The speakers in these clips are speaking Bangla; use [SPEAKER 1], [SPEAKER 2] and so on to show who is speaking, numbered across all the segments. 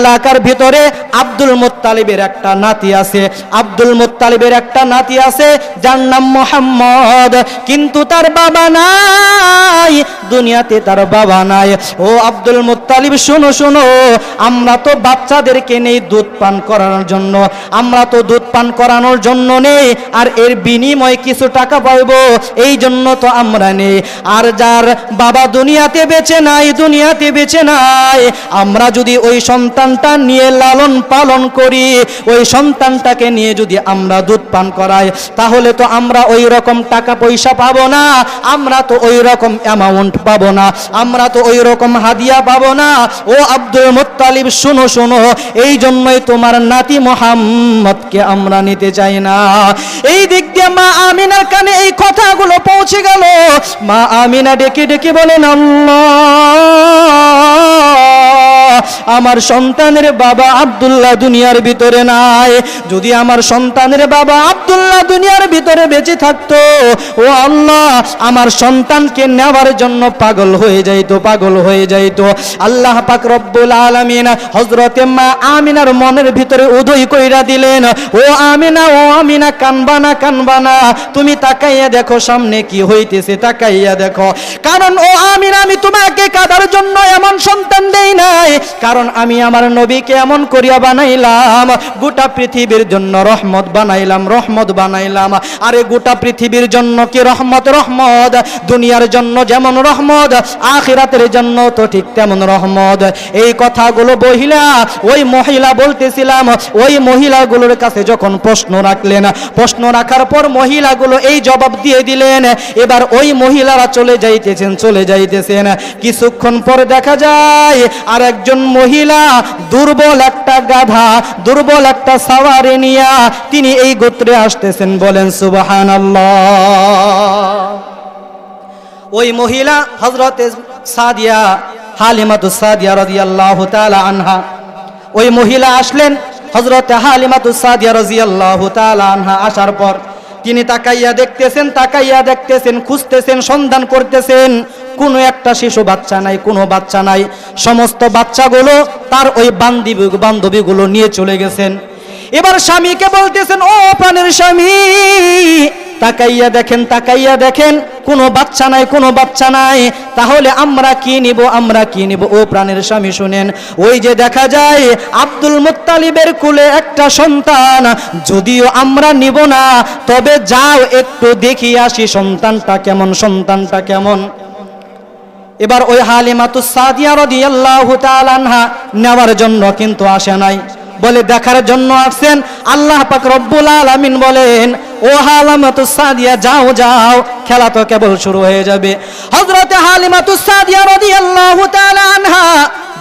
[SPEAKER 1] এলাকার ভিতরে আব্দুল মুত্তালিবের একটা নাতি আছে, আব্দুল মুত্তালিবের একটা নাতি আছে যার নাম মুহাম্মদ, কিন্তু তার বাবা নাই, দুনিয়াতে তার বাবা নাই। ও আব্দুল মুত্তালিব শোনো শোনো, আমরা তো বাচ্চাদেরকে নেই দুধ পান করানোর জন্য, আমরা তো দুধ পান করানোর জন্য নেই, আর এর বিনিময়ে কিছু টাকা পাইবো এই জন্য তো আমরা নেই। আর যার বাবা দুনিয়াতে বেঁচে নাই, দুনিয়াতে বেঁচে নাই, আমরা যদি ওই সন্তানটা নিয়ে লালন পালন করি, ওই সন্তানটাকে নিয়ে যদি আমরা দুধ পান করাই, তাহলে তো আমরা ওই রকম টাকা পয়সা পাবো না, আমরা তো ওই রকম অ্যামাউন্ট পাবো না, আমরা তো ওই রকম হাদিয়া পাবো না। ও আব্দুল মুত্তালিব শোনো শোনো, এই জন্যই তোমার নাতি মুহাম্মদকে আমরা নিতে চাই না। এই দিক দিয়ে মা আমিনার কানে এই কথাগুলো পৌঁছে গেল। মা আমিনা ডেকে ডেকে বলেন, আল্লাহ, আমার সন্তানের বাবা আব্দুল্লাহ দুনিয়ার ভিতরে নাই, যদি আমার সন্তানের বাবা আব্দুল্লাহ দুনিয়ার ভিতরে বেঁচে থাকতো, ও আল্লাহ, আমার সন্তানকে নেওয়ার জন্য পাগল হয়ে যাইতো, পাগল হয়ে যাইতো। আল্লাহ পাক রব্বুল আলামিন হযরতে মা আমিনার মনের ভিতরে উদয় কইরা দিলেন, ও আমিনা, ও আমিনা, কানবা না, কানবা না, তুমি তাকাইয়া দেখো সামনে কি হইতেছে, তাকাইয়া দেখো। কারণ ও আমিনা, আমি তোমাকে কাঁদার জন্য এমন সন্তান দেই নাই, কারণ আমি আমার নবীকে এমন করিয়া বানাইলাম, গোটা পৃথিবীর জন্য রহমত বানাইলাম, রহমত বানাইলাম। আরে গোটা পৃথিবীর জন্য কি রহমত? রহমত। দুনিয়ার জন্য যেমন রহমত, আখিরাতের জন্য তো ঠিক তেমন রহমত। এই কথাগুলো ওই মহিলা বলতেছিলাম, ওই মহিলাগুলোর কাছে যখন প্রশ্ন রাখলেন, প্রশ্ন রাখার পর মহিলাগুলো এই জবাব দিয়ে দিলেন। এবার ওই মহিলারা চলে যাইতেছেন, চলে যাইতেছেন। কিছুক্ষণ পর দেখা যায় আর একজন মহিলা দুর্বল একটা গাধা, দুর্বল একটা সাওয়ারি নিয়া তিনি এই গোত্রে আসতেছেন। বলেন সুবহানাল্লাহ। ওই মহিলা হযরতে সাদিয়া, হালিমাতুস সাদিয়া রাদিয়াল্লাহু তাআলা আনহা, ওই মহিলা আসলেন। হযরতে হালিমাতুস সাদিয়া রাদিয়াল্লাহু তাআলা আনহা আসার পর তিনি তাকাইয়া দেখতেছেন, তাকাইয়া দেখতেছেন, খুঁজতেছেন, সন্ধান করতেছেন, কোনো একটা শিশু বাচ্চা নাই, কোনো বাচ্চা নাই। সমস্ত বাচ্চাগুলো তার ওই বান্ধবীগুলো নিয়ে চলে গেছেন। এবার স্বামীকে বলতেছেন, ও প্রাণের স্বামী, তাকাইয়া দেখেন, তাকাইয়া দেখেন, কোনো বাচ্চা নাই, কোনো বাচ্চা নাই, তাহলে আমরা কি নিব, আমরা কি নিব? ও প্রাণের স্বামী শুনেন, ওই যে দেখা যায় আব্দুল মুত্তালিবের কুলে একটা সন্তান, যদিও আমরা নিব না, তবে যাও একটু দেখি আসি সন্তানটা কেমন, সন্তানটা কেমন। এবার ওই হালিমাতুস সাদিয়া রাদিয়াল্লাহু তাআলা আনহা নেওয়ার জন্য কিন্তু আসে নাই, বলে দেখার জন্য আসছেন। আল্লাহ পাক রব্বুল আলামিন বলেন, ও হালিমাতুস সাদিয়া, যাও যাও, খেলা তো কেবল শুরু হয়ে যাবে। হযরতে হালিমাতুস সাদিয়া রাদিয়াল্লাহু তাআলা আনহা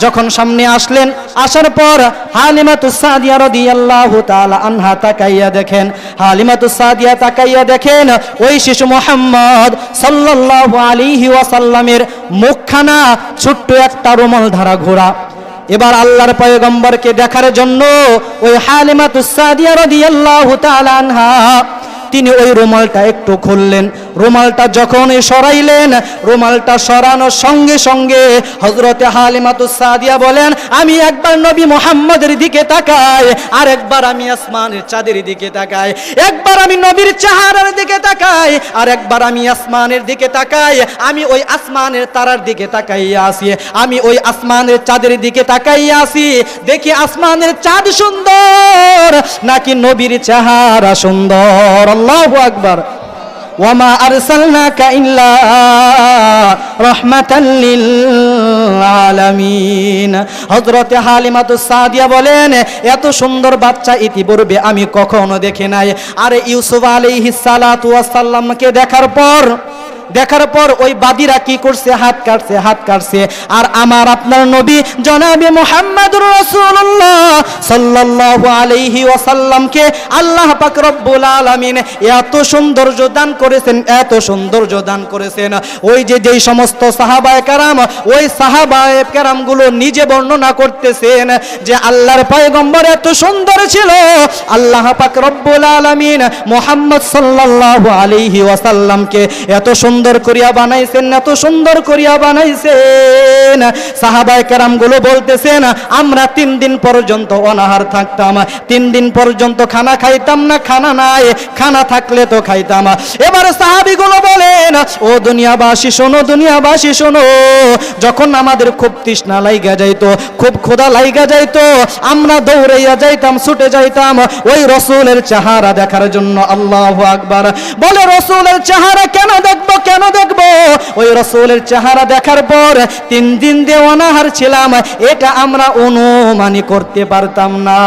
[SPEAKER 1] যখন সামনে আসলেন, আসার পর হালিমাতুস সাদিয়া রাদিয়াল্লাহু তাআলা আনহা তাকাইয়া দেখেন, হালিমাতুস সাদিয়া তাকাইয়া দেখেন ওই শিশু মুহাম্মদ সাল্লাল্লাহু আলাইহি ওয়াসাল্লামের মুখখানা ছোট্ট একটা রুমাল ধারা ঘোরা। এবার আল্লাহর পয়গম্বরকে দেখার জন্য ওই হালিমাতুস সাদিয়া রাদিয়াল্লাহু তাআলা আনহা তিনি ওই রুমালটা একটু খুললেন। রুমালটা যখন সরাইলেন, রুমালটা সরানোর সঙ্গে সঙ্গে হযরতে হালিমাতুস সাদিয়া বলেন, আমি একবার নবী মুহাম্মদের দিকে তাকাই, আর একবার আমি আসমানের চাঁদের দিকে তাকাই, একবার আমি নবীর চেহারার দিকে তাকাই, আর একবার আমি আসমানের দিকে তাকাই। আমি ওই আসমানের তারার দিকে তাকাইয়া আসি, আমি ওই আসমানের চাঁদের দিকে তাকাইয়া আসি, দেখি আসমানের চাঁদ সুন্দর নাকি নবীর চেহারা সুন্দর। আল্লাহু আকবার। ওয়ামা আরসালনাকা ইল্লা রাহমাতাল লিল আলামিন। হযরতে হালিমাতুস সাদিয়া বলেন, এত সুন্দর বাচ্চা ইতিপূর্বে আমি কখনো দেখি নাই। আর ইউসুফ আলাইহিস সালাতু ওয়াস সালামকে দেখার পর ওই বাদীরা কি করছে? হাত কাটছে, হাত কাটছে। আর আমার আপনার নবী জনাবে মুহাম্মদুর রাসূলুল্লাহ সাল্লাল্লাহু আলাইহি ওয়াসাল্লামকে আল্লাহ পাক রব্বুল আলামিন এত সৌন্দর্য দান করেছেন, এত সৌন্দর্য দান করেছেন। ওই যে যেই সমস্ত সাহাবায়ে কেরাম, ওই সাহাবায়ে কেরামগুলো নিজে বর্ণনা করতেছেন যে আল্লাহর পয়গম্বর এত সুন্দর ছিল, আল্লাহ পাক রব্বুল আলামিন মুহাম্মদ সাল্লাল্লাহু আলাইহি ওয়াসাল্লামকে এত সুন্দর সুন্দর করিয়া বানাইছেন, এত সুন্দর করিয়া বানাইছেন। সাহাবায়ে কেরাম গুলো বলতেছেন আমরা 3 দিন পর্যন্ত অনাহার থাকতাম, 3 দিন পর্যন্ত খানা খাইতাম না, খানা নাই, খানা থাকলে তো খাইতাম। এবার সাহাবীগুলো বলেন ও দুনিয়াবাসী শোনো, দুনিয়াবাসী শোনো, যখন আমাদের খুব তৃষ্ণা লাইগা যাইতো, খুব ক্ষুধা লাইগা যাইতো, আমরা দৌড়াইয়া যাইতাম, ছুটে যাইতাম ওই রাসূলের চেহারা দেখার জন্য। আল্লাহু আকবার। বলে রাসূলের চেহারা কেন দেখবো, কেন দেখবো? ওই রাসূলের চেহারা দেখার পর 3 দিন যে অনাহার ছিলাম এটা আমরা অনুমানই করতে পারতাম না।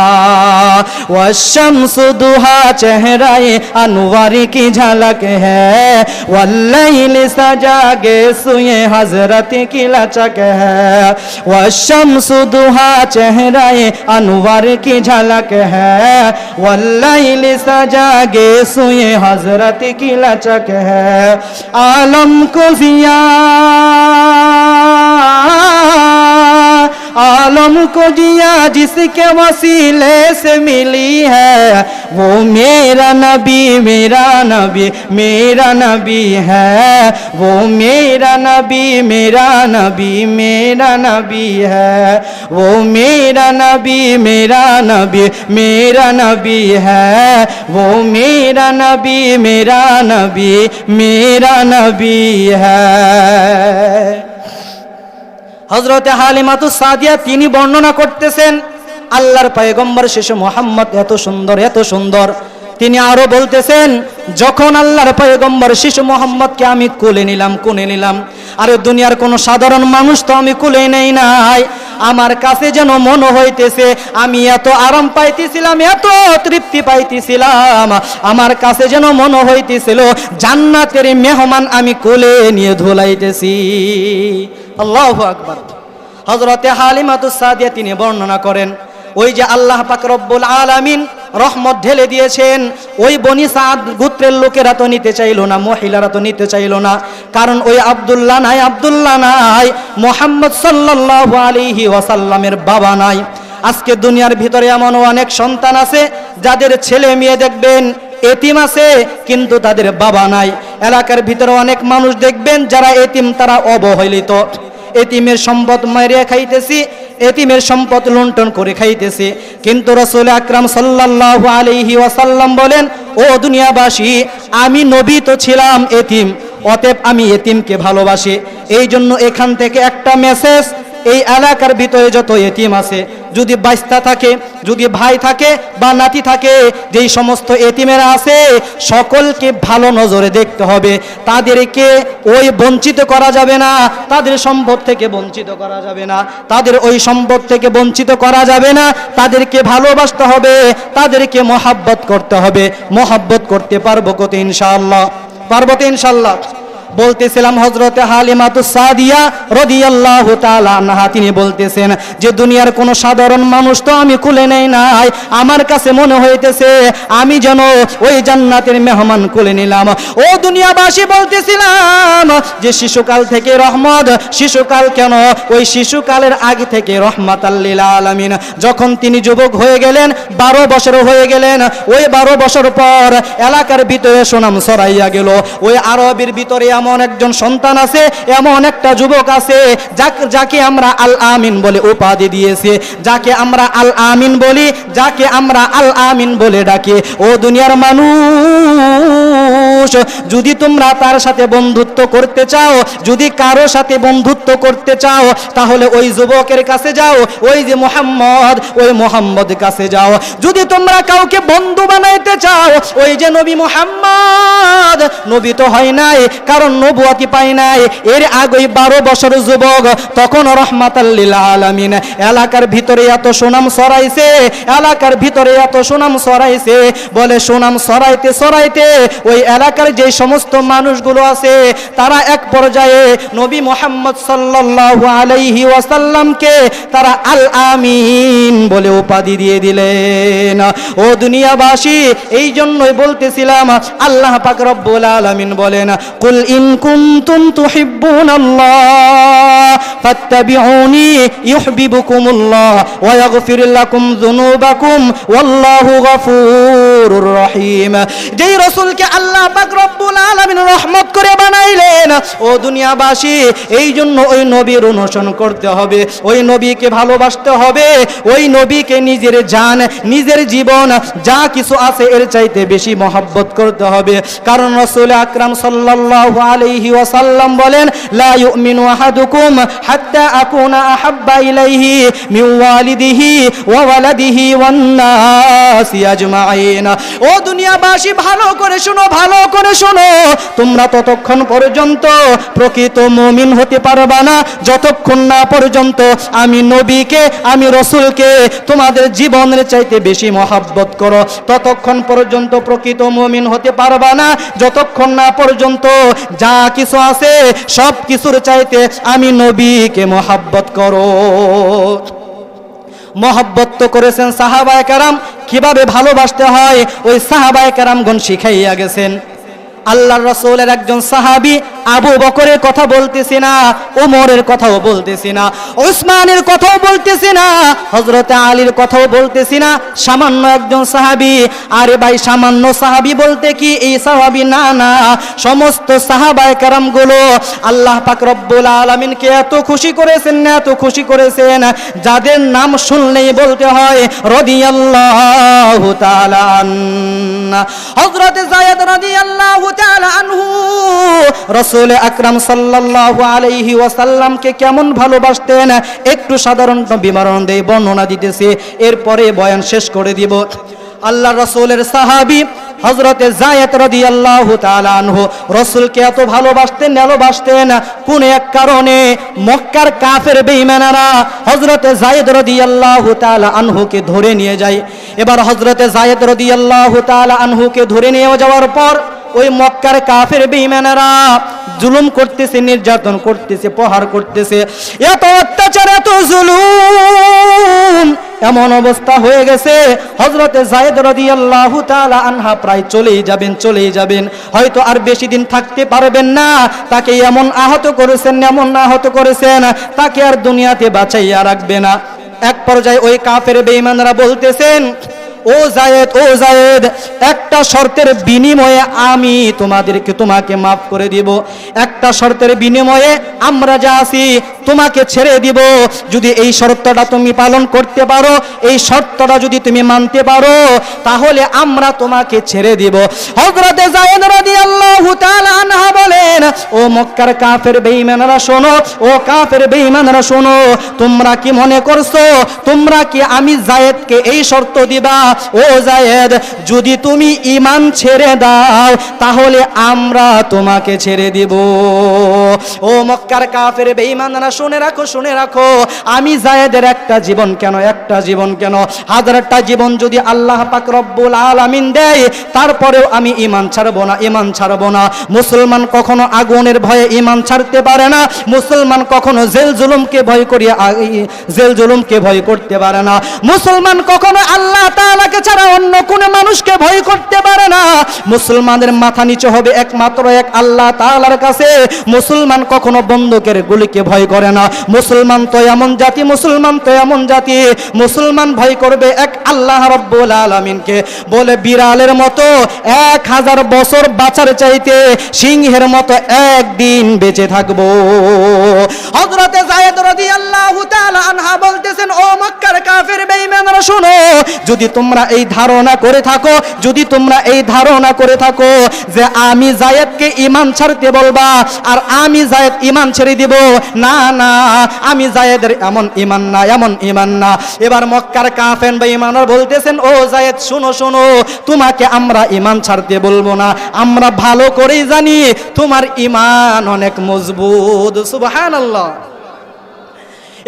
[SPEAKER 1] ওয়াশামসু দুহা চেহারায়ে আনওয়ারি কি ঝলক হ্যায়, ওয়াল্লাইলি সাজা গে সুয়ে হযরত কি লচক হ্যায়। ওয়াশামসু দুহা চেহারায়ে আনওয়ার কি ঝলক হ্যায়, ওয়াল্লাইলি সাজা গে সুয়ে হযরত কি লচক হ্যায়। आलम को जिया, आलम को जिया जिसके वसीले से मिली है, वो मेरा नबी, मेरा नबी, मेरा नबी है। वो मेरा नबी, मेरा नबी, मेरा नबी है। वो मेरा नबी, मेरा नबी, मेरा नबी है। वो मेरा नबी, मेरा नबी, मेरा नबी है। হযরতে হালিমাতুস সাদিয়া তিনি বর্ণনা করতেছেন আল্লাহর পয়গম্বর শিশু মুহাম্মদ এত সুন্দর, এত সুন্দর। তিনি আরো বলতেছেন যখন আল্লাহর পয়গম্বর শিশু মুহাম্মদকে আমি কোলে নিলাম, কোলে নিলাম, আর দুনিয়ার কোনো সাধারণ মানুষ তো আমি কোলে নেই নাই, আমার কাছে যেন মনে হইতেছে আমি এত আরাম পাইতেছিলাম, এত তৃপ্তি পাইতেছিলাম, আমার কাছে যেন মনে হইতেছিল জান্নাতের মেহমান আমি কোলে নিয়ে ধুলাইতেছি। আল্লাহু আকবার। হযরতে হালিমাতুস সাদিয়া তিনি বর্ণনা করেন ওই যে আল্লাহ পাক রব্বুল আলামিন রহমত ঢেলে দিয়েছেন, ওই বনি সাদ গোত্রের লোকেরা তো নিতে চাইলো না, মহিলারা তো নিতে চাইলো না, কারণ ওই আব্দুল্লাহ নাই, আব্দুল্লাহ নাই, মুহাম্মদ সাল্লাল্লাহু আলাইহি ওয়াসাল্লামের বাবা নাই। আজকে দুনিয়ার ভিতরে এমন অনেক সন্তান আছে যাদের ছেলে মেয়ে দেখবেন এতিম আছে কিন্তু তাদের বাবা নাই। এলাকার ভিতরে অনেক মানুষ দেখবেন যারা এতিম, তারা অবহেলিত, এতিমের সম্পদ মারিয়া খাইতেছি, এতিমের সম্পদ লুণ্ঠন করে খাইতেছে। কিন্তু রাসূল আকরাম সাল্লাল্লাহু আলাইহি ওয়াসাল্লাম বলেন ও দুনিয়াবাসী, আমি নবী তো ছিলাম এতিম, অতএব আমি এতিমকে ভালোবাসি। এই জন্য এখান থেকে একটা মেসেজ, এই এলাকার ভিতরে যত এতিম আছে, যদি বাইস্তা থাকে, যদি ভাই থাকে বা নাতি থাকে, যেই সমস্ত এতিমেরা আছে সকলকে ভালো নজরে দেখতে হবে, তাদেরকে ওই বঞ্চিত করা যাবে না, তাদের সম্পদ থেকে বঞ্চিত করা যাবে না, তাদের ওই সম্পদ থেকে বঞ্চিত করা যাবে না, তাদেরকে ভালোবাসতে হবে, তাদেরকে মহাব্বত করতে হবে। মহাব্বত করতে পারবো কত? ইনশাআল্লাহ পারবো তো ইনশাআল্লাহ। বলতেছিলাম হযরতে হালিমাতুস সাদিয়া রাদিয়াল্লাহু তাআলা আনহা তিনি বলতেছেন যে দুনিয়ার কোন সাধারণ মানুষ তো আমি কোলে নেই নাই, আমার কাছে মনে হইতেছে আমি যেন ওই জান্নাতের মেহমান কোলে নিলাম। ও দুনিয়াবাসী, বলতেছিলাম যে শিশুকাল থেকে রহমত, শিশুকাল কেন, ওই শিশুকালের আগে থেকে রহমাতাল লিল আলামিন। যখন তিনি যুবক হয়ে গেলেন, 12 বছর হয়ে গেলেন, ওই 12 বছর পর এলাকার ভিতরে সুনাম ছড়াইয়া গেল। ওই আরবের ভিতরে এমন একজন সন্তান আছে, এমন একটা যুবক আছে যাকে আমরা আল আমিন বলে উপাধি দিয়েছে, যাকে আমরা আল আমিন বলি, যাকে আমরা আল আমিন বলে ডাকি। ও দুনিয়ার মানুষ, যদি তোমরা তার সাথে বন্ধুত্ব করতে চাও, যদি কারো সাথে বন্ধুত্ব করতে চাও, তাহলে ওই যুবকের কাছে যাও, ওই যে মুহাম্মদ, ওই মুহাম্মদের কাছে যাও। যদি তোমরা কাউকে বন্ধু বানাইতে চাও, ওই যে নবী মুহাম্মদ, নবী তো হয় নাই, কারণ নবুয়তি পায় নাই, এর আগে 12 বছর যুবক, তখন রহমাতাল লিল আলামিন। এলাকার ভিতরে এত সুনাম ছড়াইছে, এলাকার ভিতরে এত সুনাম ছড়াইছে, বলে সুনাম ছড়াইতে ছড়াইতে ওই এলাকার যে সমস্ত মানুষগুলো আছে তারা এক পর্যায়ে নবী মুহাম্মদ সাল্লাল্লাহু আলাইহি ওয়াসাল্লামকে তারা আল আমিন বলে উপাধি দিয়ে দিলেন। ও দুনিয়াবাসী, এই জন্যই বলতেছিলাম আল্লাহ পাক রব্বুল আলামিন বলেন কুল ইন কুনতুম তুহিব্বুনাল্লাহ ফাত্তাবিউনি ইউহিব্বুকুমুল্লাহ ওয়া ইয়াগফির লাকুম যুনুবাকুম ওয়াল্লাহু গফুরুর রহিম। যেই রাসূলকে আল্লাহ পাক রব্বুল আলামিন রহমত করে বানাইলেন, ও দুনিয়াবাসী, এই জন্য ওই নবীর অনুসরণ করতে হবে, ওই নবীকে ভালোবাসতে হবে, ওই নবীকে নিজের জান, নিজের জীবন যা কিছু আছে এর চাইতে বেশি মহব্বত করতে হবে। কারণ রাসূল আকরাম সাল্লাল্লাহু আলাইহি ওয়াসাল্লাম বলেন, লা ইউমিনু আহাদুকুম হাত্তা আকুনা আহাব্বা ইলাইহি মিন ওয়ালিদিহি ওয়া ওয়ালাদিহি ওয়ান নাসি আজমাইন। ও দুনিয়াবাসী, ভালো করে শোনো, ভালো করে শোনো, তোমরা ততক্ষণ পর্যন্ত প্রকৃত মুমিন হতে পারবা না যতক্ষণ না পর্যন্ত আমি নবীকে, আমি রাসূলকে তোমাদের জীবনের চাইতে বেশি মহব্বত করো। ততক্ষণ পর্যন্ত প্রকৃত মুমিন হতে পারবা না যতক্ষণ না পর্যন্ত যা কিছু আছে সব কিছুর চাইতে আমি নবীকে মহব্বত করো। মহব্বত তো করেছেন সাহাবায়ে কেরাম, কিভাবে ভালোবাসতে হয় ওই সাহাবায়ে কেরামগণ শিখাইয়া গেছেন। আল্লাহর রাসূলের একজন সাহাবী, আবু বকরের কথা বলতেছি না, ওমরের কথাও বলতেছি না, উসমানের কথাও বলতেছি না, হযরত আলীর কথাও বলতেছি না, সামান্য একজন সাহাবী। আরে ভাই, সামান্য সাহাবী বলতে কি এই সাহাবী না, না, সমস্ত সাহাবায়ে কেরামগুলো আল্লাহ পাক রব্বুল আলামিনকে এত খুশি করেছেন না, এত খুশি করেছেন, যাদের নাম শুনলেই বলতে হয় রাদিয়াল্লাহু তাআলা আনহু। হযরত যায়েদ রাদিয়াল্লাহু তাআলা আনহু রাসূল আকরাম সাল্লাল্লাহু আলাইহি ওয়াসাল্লামকে কেমন ভালোবাসতেন একটু সাধারণ বিবরণ দিয়ে বর্ণনা দিতেছি, এরপরে বয়ান শেষ করে দিব। আল্লাহর রাসূলের সাহাবী হযরত যায়েদ রাদিয়াল্লাহু তাআলা আনহু রাসূলকে এত ভালোবাসতেন কোন এক কারণে মক্কার কাফের বেঈমানেরা হযরত যায়েদ রাদিয়াল্লাহু তাআলা আনহুকে ধরে নিয়ে যায়। এবার হযরত যায়েদ রাদিয়াল্লাহু তাআলা আনহুকে ধরে নিয়ে যাওয়ার পর ওই মক্কার কাফের বেঈমানেরা জুলুম করতেছে, নির্যাতন করতেছে, প্রহার করতেছে, এত অত্যাচার, এত জুলুম, এমন অবস্থা হয়ে গেছে হযরত যায়েদ রাদিয়াল্লাহু তাআলা আনহা প্রায় চলেই যাবেন, হয়তো আর বেশি দিন থাকতে পারবেন না। তাকে এমন আহত করেছেন, তাকে আর দুনিয়াতে বাঁচাইয়া রাখবে না। এক পর্যায়ে ওই কাফের বেঈমানরা বলতেছেন, ও যায়েদ, একটা শর্তের বিনিময়ে আমি তোমাকে মাফ করে দিব, একটা শর্তের বিনিময়ে আমরা যা আছি তোমাকে ছেড়ে দিব। যদি এই শর্তটা তুমি পালন করতে পারো, এই শর্তটা যদি তুমি মানতে পারো, তাহলে আমরা তোমাকে ছেড়ে দিব। হযরত যায়েদ রাদিয়াল্লাহু তাআলা আনহা বলেন, ও মক্কার কাফের বেঈমানরা শোনো, ও কাফের বেঈমানরা শোনো, তোমরা কি মনে করছো, তোমরা কি আমি যায়েদকে এই শর্ত দিবা, ও যায়েদ, যদি তুমি ঈমান ছেড়ে দাও তাহলে আমরা তোমাকে ছেড়ে দিব। ও মক্কার কাফের বেঈমানরা শুনে রাখো, আমি যায়েদের একটা জীবন কেন হাজারটা জীবন যদি আল্লাহ পাক রব্বুল আলামিন দেয়, তারপরেও আমি ঈমান ছাড়বো না। মুসলমান কখনো আগুনের ভয়ে ঈমান ছাড়তে পারে না, মুসলমান কখনো জেল জুলুমকে ভয় করতে পারে না, মুসলমান কখনো আল্লাহ তাআলাকে ছাড়া অন্য কোন মানুষকে ভয় করতে পারে না। মুসলমানের মাথা নিচু হবে একমাত্র এক আল্লাহ তাআলার কাছে। মুসলমান কখনো বন্দুকের গুলিকে ভয় করে না। মুসলমান তো এমন জাতি, মুসলমান ভয় করবে এক আল্লাহ রাব্বুল আলামিনকে। বলে বিড়ালের মতো 1000 বছর বাঁচার চাইতে সিংহের মতো একদিন বেঁচে থাকবো। হযরতে যায়েদ রাদিয়াল্লাহু তাআলা আনহা বলতেছেন, ও মক্কার কাফের বেঈমানরা শোনো, যদি তোমরা এই ধারণা করে থাকো যে আমি যায়েদকে ঈমান ছাড়তে বলবা আর আমি যায়েদ ঈমান ছেড়ে দিব, না, আমি যায়েদের এমন ঈমান না। এবার মক্কার কাফের বেঈমানরা বলতেছেন, ও যায়েদ শোনো, তোমাকে আমরা ঈমান ছাড়তে বলবো না, আমরা ভালো করেই জানি তোমার ঈমান অনেক মজবুত। সুবহানাল্লাহ।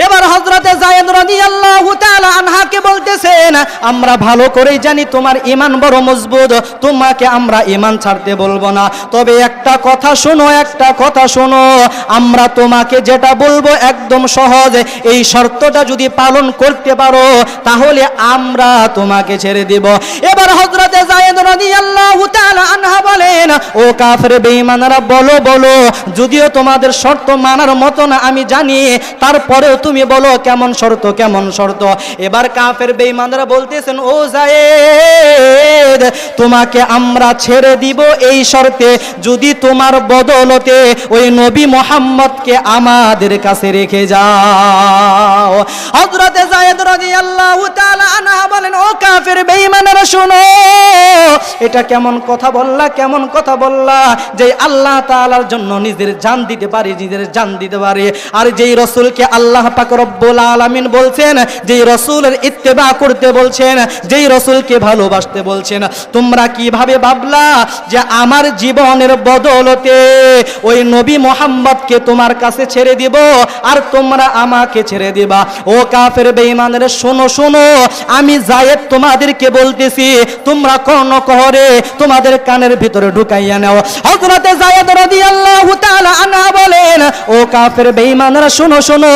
[SPEAKER 1] এবার হযরতে যায়েদ রাদিয়াল্লাহু তাআলা আনহাকে বলতেছেন, আমরা ভালো করেই জানি তোমার ঈমান বড় মজবুত, তোমাকে আমরা ঈমান ছাড়তে বলবো না। তবে একটা কথা শোনো, একটা কথা শোনো, আমরা তোমাকে যেটা বলবো একদম সহজ, এই শর্তটা যদি পালন করতে পারো তাহলে আমরা তোমাকে ছেড়ে দিব। এবার হযরতে যায়েদ রাদিয়াল্লাহু তাআলা আনহা বলেন, ও কাফের বেঈমানরা, বলো বলো, যদিও তোমাদের শর্ত মানার মতো না আমি জানি, তারপরেও তুমি বলো কেমন শর্ত, কেমন শর্ত। এবার কাফের বেঈমানরা বলতেছেন, ও যায়েদ, তোমাকে আমরা ছেড়ে দিব এই শর্তে যদি তোমার বদলতে ওই নবী মুহাম্মদকে আমাদের কাছে রেখে যাও। হযরতে যায়েদ রাদিয়াল্লাহু তাআলা আনহা বলেন, ও কাফের বেঈমানরা শোনো, এটা কেমন কথা বললা, কেমন কথা বললা যে আল্লাহ তাআলার জন্য নিজের জান দিতে পারে, নিজের জান দিতে পারে। আর যেই রাসূলকে আল্লাহ পাক রব্বুল আলামিন বলছেন, যেই রাসূলের ইত্তেবা করতে বলছেন, যেই রাসূলকে ভালোবাসতে বলছেন, তোমরা কিভাবে ভাবলা যে আমার জীবনের বদলতে ওই নবী মুহাম্মদকে তোমার কাছে ছেড়ে দিব আর তোমরা আমাকে ছেড়ে দিবা? ও কাফের বেঈমানরা শোনো শোনো, আমি যায়েদ তোমাদেরকে বলতেছি, তোমরা কর্ণকহরে তোমাদের কানের ভিতরে ঢুকাইয়া নাও। হযরতে যায়েদ রাদিয়াল্লাহু তাআলা আনহা বলেন, ও কাফের বেঈমানরা শোনো শোনো,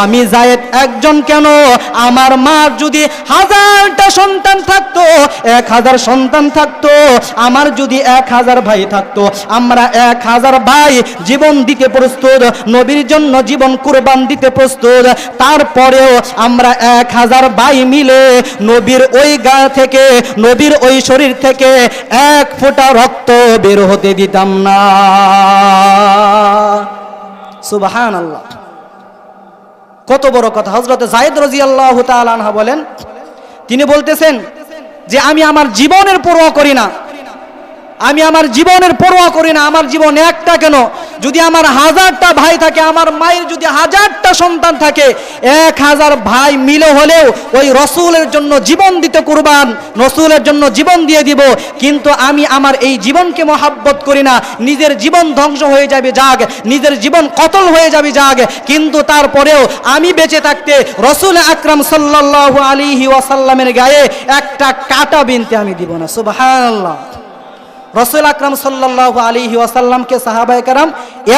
[SPEAKER 1] আমি যায়েদ একজন কেন, আমার মার যদি 1000টা সন্তান থাকতো, 1000 সন্তান থাকতো, আমার যদি 1000 ভাই থাকতো, আমরা 1000 ভাই জীবন দিতে প্রস্তুত, নবীর জন্য জীবন কুরবান দিতে প্রস্তুত। তারপরেও আমরা 1000 ভাই মিলে নবীর ওই গা থেকে, নবীর ওই শরীর থেকে 1 ফোঁটা রক্ত বের হতে দিতাম না। সুবহানাল্লাহ, কত বড় কথা। হযরতে যায়েদ রাদিয়াল্লাহু তাআলা আনহা বলেন, তিনি বলতেছেন যে আমি আমার জীবনের পরোয়া করি না, আমি আমার জীবনের পরোয়া করি না। আমার জীবন একটা কেন, যদি আমার 1000টা ভাই থাকে, আমার মায়ের যদি 1000টা সন্তান থাকে, 1000 ভাই মিলে হলেও ওই রসুলের জন্য জীবন দিতে কুরবান, রসুলের জন্য জীবন দিয়ে দিব। কিন্তু আমি আমার এই জীবনকে মহাব্বত করি না। নিজের জীবন ধ্বংস হয়ে যাবে যাক, নিজের জীবন কতল হয়ে যাবে যাক, কিন্তু তারপরেও আমি বেঁচে থাকতে রসুল আকরাম সাল্লাল্লাহু আলাইহি ওয়াসাল্লামের গায়ে একটা কাঁটা বিনতে আমি দিব না। সুবহানাল্লাহ। রসুল আকরাম সাল্লাল্লাহু আলাইহি ওয়াসাল্লামকে সাহাবায়ে কেরাম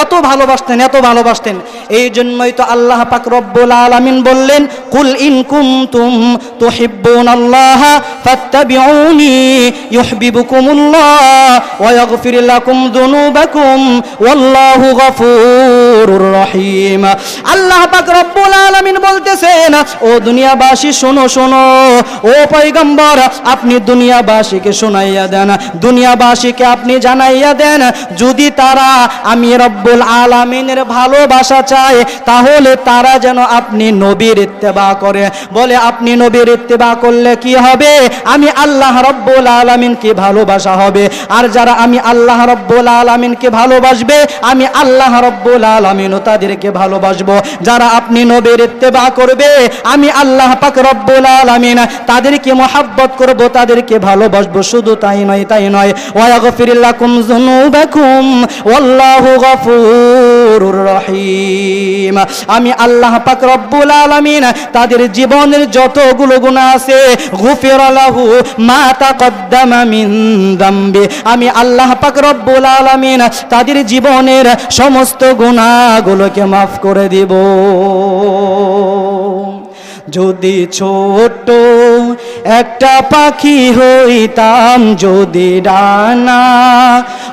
[SPEAKER 1] এত ভালোবাসতেন, এত ভালোবাসতেন। এই জন্যই তো আল্লাহ পাক রব্বুল আলামিন বললেন, কুল ইন কুনতুম তুহিব্বুনাল্লাহ ফাত্তাবিউনি ইউহিব্বুকুমুল্লাহ ওয়া ইয়াগফির লাকুম যুনুবাকুম ওয়াল্লাহু গফুরুর রহিম। আল্লাহ পাক রব্বুল আলামিন বলতেছেন, ও দুনিয়াবাসী শোনো শোনো, ও পয়গম্বর আপনি দুনিয়াবাসীকে শোনাইয়া দেন, দুনিয়াবাসী আপনি জানাইয়া দেন, যদি তারা আমি রব্বুল আলামিনের ভালোবাসা চায় তাহলে তারা যেন আপনি নবীর ইত্তেবা করে। বলে আপনি নবীর ইত্তেবা করলে কি হবে? আমি আল্লাহ রব্বুল আলামিনকে ভালোবাসা হবে। আর যারা আমি আল্লাহ রব্বুল আলামিনকে ভালোবাসবে, আমি আল্লাহ রব্বুল আলামিনও তাদেরকে ভালোবাসবো। যারা আপনি নবীর ইত্তেবা করবে, আমি আল্লাহ পাক রব্বুল আলামিন তাদেরকে মহব্বত করব, তাদেরকে ভালোবাসবো। শুধু তাই নয়, তাই নয়, ويغفر لكم ذنوبكم والله غفور رحيم। আমি আল্লাহ পাক রব্বুল আলামিন তাদের জীবনের যতগুলো গুনাহ আছে, গুফির লাহু মা তাকদ্দামা মিন যামবি, আমি আল্লাহ পাক রব্বুল আলামিন তাদের জীবনের সমস্ত গুনাহগুলোকে মাফ করে দিব। যদি ছোট একটা পাখি হইতাম, যদি ডানা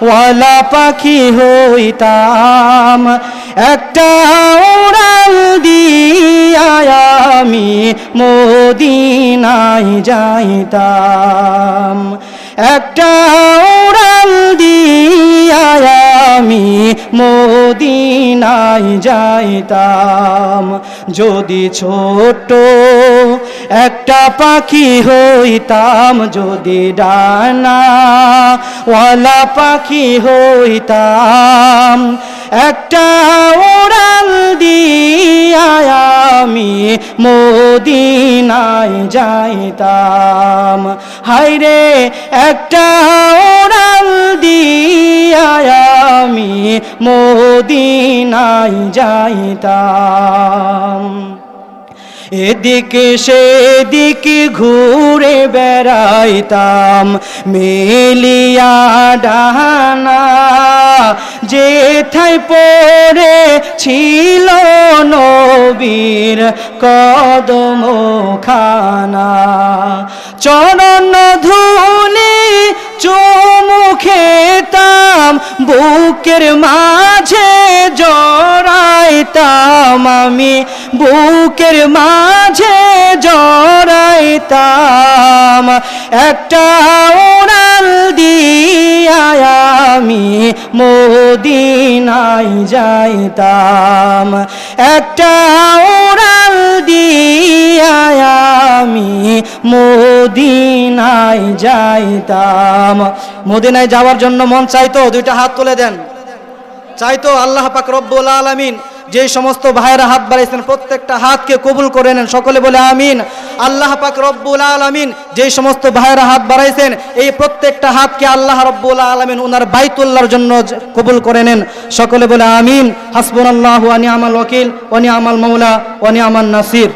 [SPEAKER 1] ওয়ালা পাখি হইতাম, একটা উড়াল দিয়া আমি মদিনায় যাইতাম, একটা উড়াল দিয়া আমি মদিনায় যাইতাম। যদি ছোট একটা পাখি হইতাম, যদি ডানা ওয়ালা পাখি হইতাম, একটা উড়াল দিয়া আমি মদিনায় যাইতাম। হায়রে একটা উড়াল দিয়া আমি মদিনায় যাইতাম। এদিকে সেদিকে ঘুরে বেড়াইতাম মেলিয়া ডানা, যেথায় পড়ে ছিল নবীর কদম খানা। চরণ ধুলি চুমু খেতাম, বুকের মাঝে জড়াইতাম আমি, বুকের মাঝে জড়াইতাম। একটা উড়াল দিয়া আমি মদিনায় যাইতাম, একটা উড়াল দিয়া আমি মদিনায় যাইতাম। মদিনায় যাওয়ার জন্য মন চাইতো? দুইটা হাত তুলে দেন। চাইতো? আল্লাহ পাক রব্বুল আলামিন যে সমস্ত ভাইয়েরা হাত বাড়াইছেন প্রত্যেকটা হাতকে কবুল করে নেন, সকলে বলে আমিন। আল্লাহ পাক রব্বুল আলামিন যে সমস্ত ভাইয়েরা হাত বাড়াইছেন এই প্রত্যেকটা হাতকে আল্লাহ রব্বুল আলামিন ওনার বাইতুল্লাহর জন্য কবুল করে নেন, সকলে বলে আমিন। হাসবুনাল্লাহু ওয়া নি'মাল ওয়াকিল ওয়া নি'মাল মাওলা ওয়া নি'মান নাসির।